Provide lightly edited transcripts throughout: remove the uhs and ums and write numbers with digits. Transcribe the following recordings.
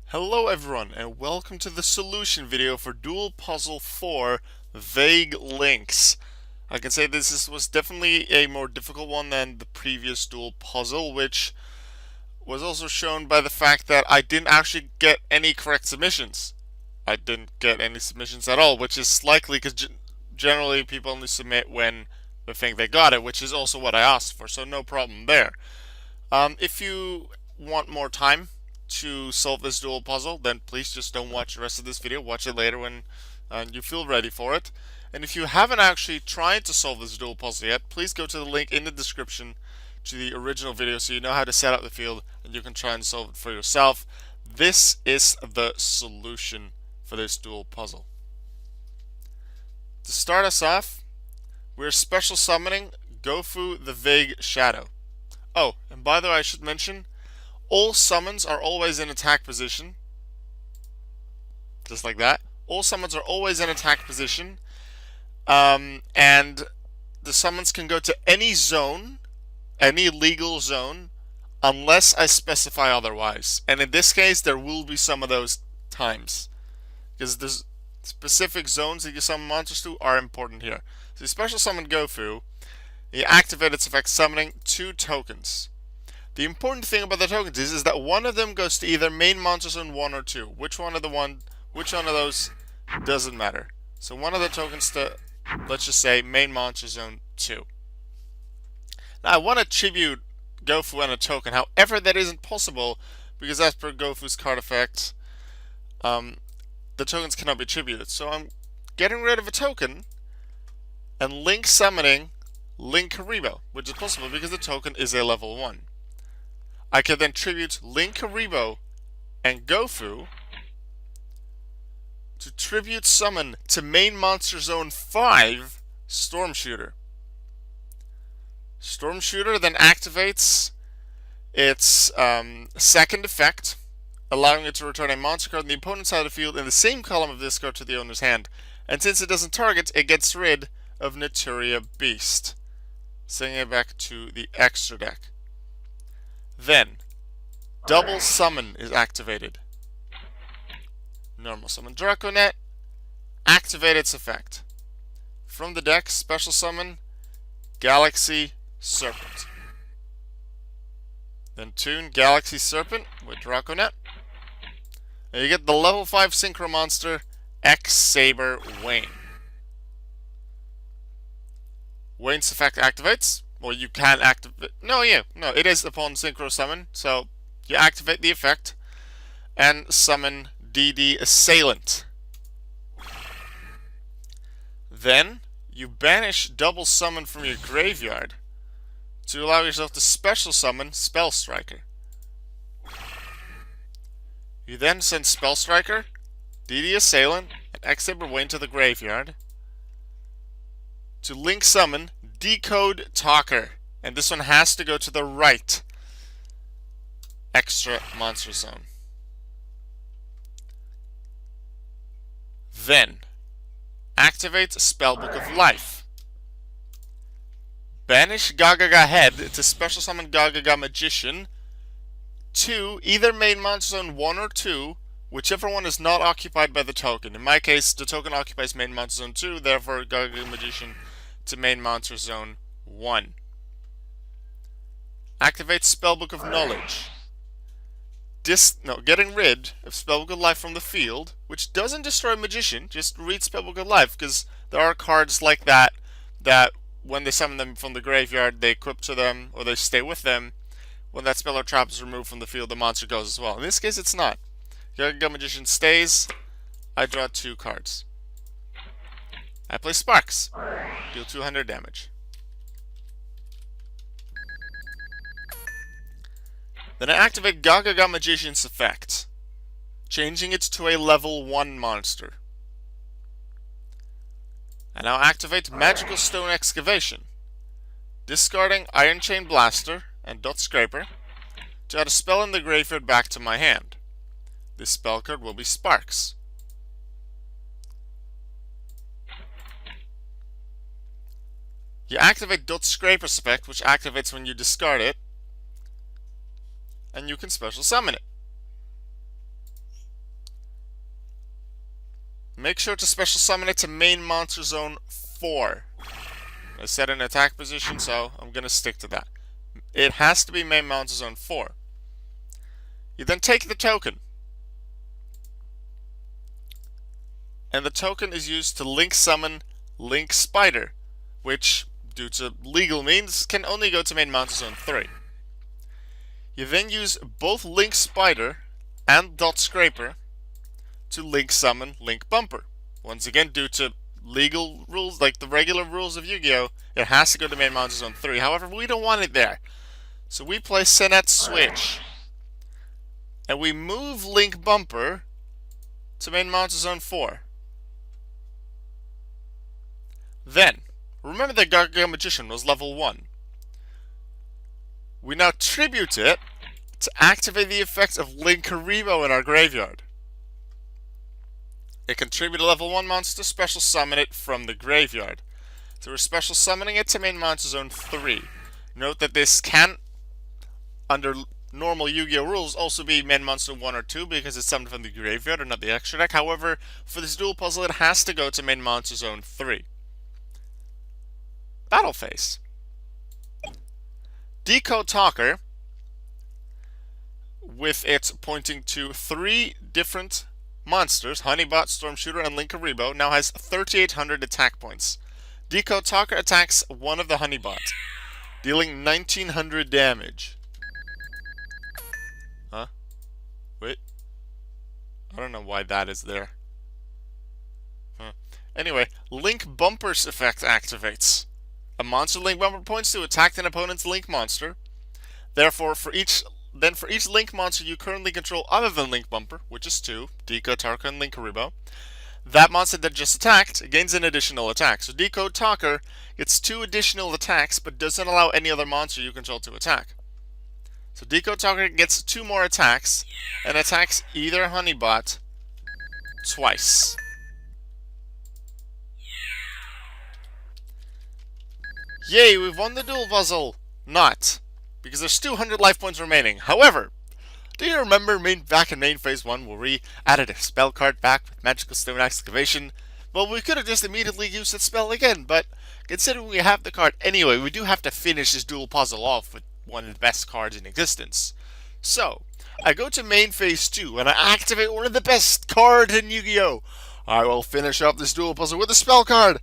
Hello everyone, and welcome to the solution video for Duel Puzzle 4, Vague Links. I can say was definitely a more difficult one than the previous Duel puzzle, which was also shown by the fact that I didn't actually get any correct submissions. I didn't get any submissions at all, which is likely because generally people only submit when they think they got it, which is also what I asked for, so no problem there. If you want more time to solve this dual puzzle, then please just don't watch the rest of this video. Watch it later when you feel ready for it. And if you haven't actually tried to solve this dual puzzle yet, please go to the link in the description to the original video so you know how to set up the field and you can try and solve it for yourself. This is the solution for this dual puzzle. To start us off, we're special summoning Gofu the Vague Shadow. Oh, and by the way, I should mention, all summons are always in attack position. Just like that. All summons are always in attack position. And the summons can go to any zone, any legal zone, unless I specify otherwise. And in this case, there will be some of those times. Because the specific zones that you summon monsters to are important here. So you special summon Gofu, you activate its effect summoning 2 tokens. The important thing about the tokens is that one of them goes to either main monster zone 1 or 2. Which one of those doesn't matter. So one of the tokens to, let's just say, main monster zone 2. Now I want to tribute Gofu and a token, however that isn't possible because as per Gofu's card effect, the tokens cannot be tributed. So I'm getting rid of a token and link summoning Link Haribo, which is possible because the token is a level 1. I can then tribute Link Haribo and Gofu to tribute summon to main monster zone 5 Storm Shooter. Storm Shooter then activates its second effect, allowing it to return a monster card on the opponent's side of the field in the same column of this card to the owner's hand. And since it doesn't target, it gets rid of Naturia Beast, sending it back to the extra deck. Then, double summon is activated. Normal summon Draconet, activate its effect. From the deck, special summon Galaxy Serpent. Then tune Galaxy Serpent with Draconet. And you get the level 5 Synchro Monster X-Saber Wayne. Wayne's effect activates. Or you can activate. No, it is upon synchro summon. So you activate the effect and summon DD Assailant. Then you banish double summon from your graveyard to allow yourself to special summon Spell Striker. You then send Spell Striker, DD Assailant, and X-Saber Wayne to the graveyard to link summon Decode Talker, and this one has to go to the right extra monster zone. Then activate Spellbook of Life. Banish Gagaga Head to special summon Gagaga Magician to either main monster zone 1 or 2, whichever one is not occupied by the token. In my case, the token occupies main monster zone 2, therefore Gagaga Magician to main monster zone 1. Activate Spellbook of Knowledge. Getting rid of Spellbook of Life from the field, which doesn't destroy Magician, just read Spellbook of Life, because there are cards like that when they summon them from the graveyard, they equip to them, or they stay with them. When that spell or trap is removed from the field, the monster goes as well. In this case, it's not. Gagaga Magician stays. I draw 2 cards. I play Sparks. Deal 200 damage. Then I activate Gagaga Magician's effect, changing it to a level 1 monster. And now activate Magical Stone Excavation, discarding Iron Chain Blaster and Dot Scraper to add a spell in the graveyard back to my hand. This spell card will be Sparks. You activate Dot Scraper's effect, which activates when you discard it, and you can special summon it. make sure to special summon it to main monster zone 4. I set an attack position, so I'm going to stick to that. It has to be main monster zone 4. You then take the token. And the token is used to link summon Link Spider, which, due to legal means, can only go to main monster zone 3. You then use both Link Spider and Dot Scraper to link summon Link Bumper. Once again, due to legal rules, like the regular rules of Yu-Gi-Oh!, it has to go to main monster zone 3. However, we don't want it there. So we play Senet Switch. And we move Link Bumper to main monster zone 4. Then, remember that Gargoyle Magician was level 1. We now tribute it to activate the effect of Linkuriboh in our graveyard. It can tribute a level 1 monster, special summon it from the graveyard. So we're special summoning it to main monster zone 3. Note that this can, under normal Yu-Gi-Oh! Rules, also be main monster 1 or 2 because it's summoned from the graveyard or not the extra deck. However, for this dual puzzle, it has to go to main monster zone 3. Battle phase. Decode Talker, with it pointing to 3 different monsters, Honeybot, Storm Shooter, and Linkuriboh, now has 3,800 attack points. Decode Talker attacks one of the Honeybot, dealing 1,900 damage. Huh? Wait. I don't know why that is there. Huh. Anyway, Link Bumper's effect activates. A monster Link Bumper points to attack an opponent's Link monster. Therefore, for each Link monster you currently control other than Link Bumper, which is 2, Decode Talker and Linkuriboh, that monster that just attacked gains an additional attack. So Decode Talker gets 2 additional attacks, but doesn't allow any other monster you control to attack. So Decode Talker gets 2 more attacks, and attacks either Honeybot twice. Yay, we've won the duel puzzle! Not, because there's 200 life points remaining. However, do you remember back in main phase 1 where we added a spell card back with Magical Stone Excavation? Well, we could have just immediately used that spell again, but considering we have the card anyway, we do have to finish this dual puzzle off with one of the best cards in existence. So, I go to main phase 2 and I activate one of the best cards in Yu-Gi-Oh! I will finish up this dual puzzle with a spell card,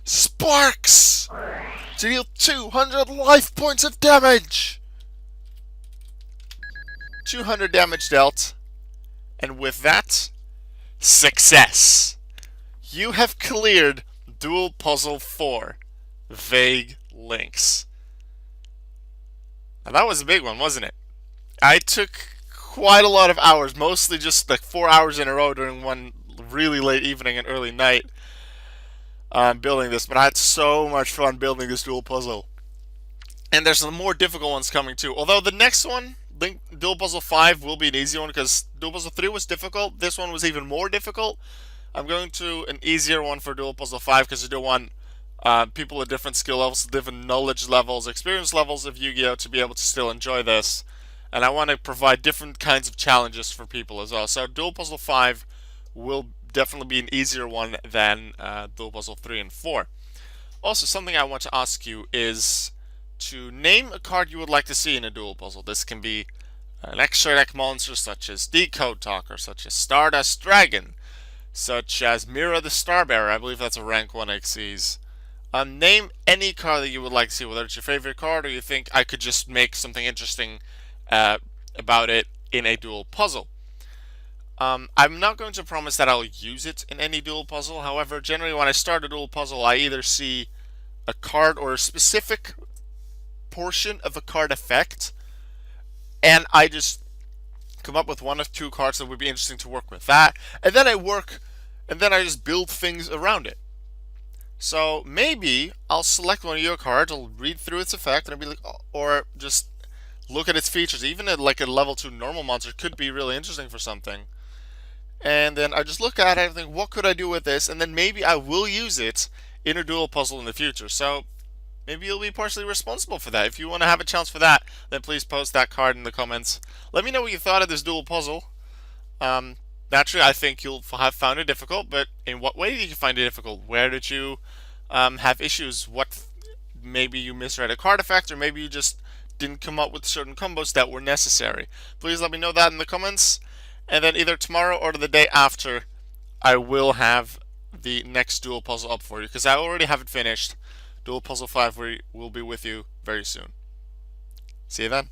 Sparks! To deal 200 life points of damage! 200 damage dealt, and with that, success! You have cleared Duel Puzzle 4, Vague Links. Now that was a big one, wasn't it? I took quite a lot of hours, mostly just like 4 hours in a row during one really late evening and early night, building this, but I had so much fun building this dual puzzle. And there's some more difficult ones coming too. Although the next one, Duel Puzzle 5, will be an easy one because Duel Puzzle 3 was difficult. This one was even more difficult. I'm going to an easier one for Duel Puzzle 5 because I do want people with different skill levels, different knowledge levels, experience levels of Yu-Gi-Oh! To be able to still enjoy this. And I want to provide different kinds of challenges for people as well. So Duel Puzzle 5 will definitely be an easier one than Duel Puzzle 3 and 4. Also, something I want to ask you is to name a card you would like to see in a dual puzzle. This can be an extra deck monster such as Decode Talker, such as Stardust Dragon, such as Mira the Starbearer. I believe that's a rank 1 Xyz. Name any card that you would like to see, whether it's your favorite card or you think I could just make something interesting about it in a dual puzzle. I'm not going to promise that I'll use it in any dual puzzle. However, generally when I start a dual puzzle, I either see a card or a specific portion of a card effect, and I just come up with 1 or 2 cards that would be interesting to work with that, and then I just build things around it. So maybe I'll select one of your cards, I'll read through its effect, and I'll be like, or just look at its features. Even like a level 2 normal monster could be really interesting for something. And then I just look at it and think, what could I do with this? And then maybe I will use it in a dual puzzle in the future. So maybe you'll be partially responsible for that. If you want to have a chance for that, then please post that card in the comments. Let me know what you thought of this dual puzzle. Naturally, I think you'll have found it difficult, but in what way did you find it difficult? Where did you have issues? What maybe you misread a card effect, or maybe you just didn't come up with certain combos that were necessary. Please let me know that in the comments, and then either tomorrow or the day after, I will have the next dual puzzle up for you because I already have it finished. Dual Puzzle 5 will be with you very soon. See you then.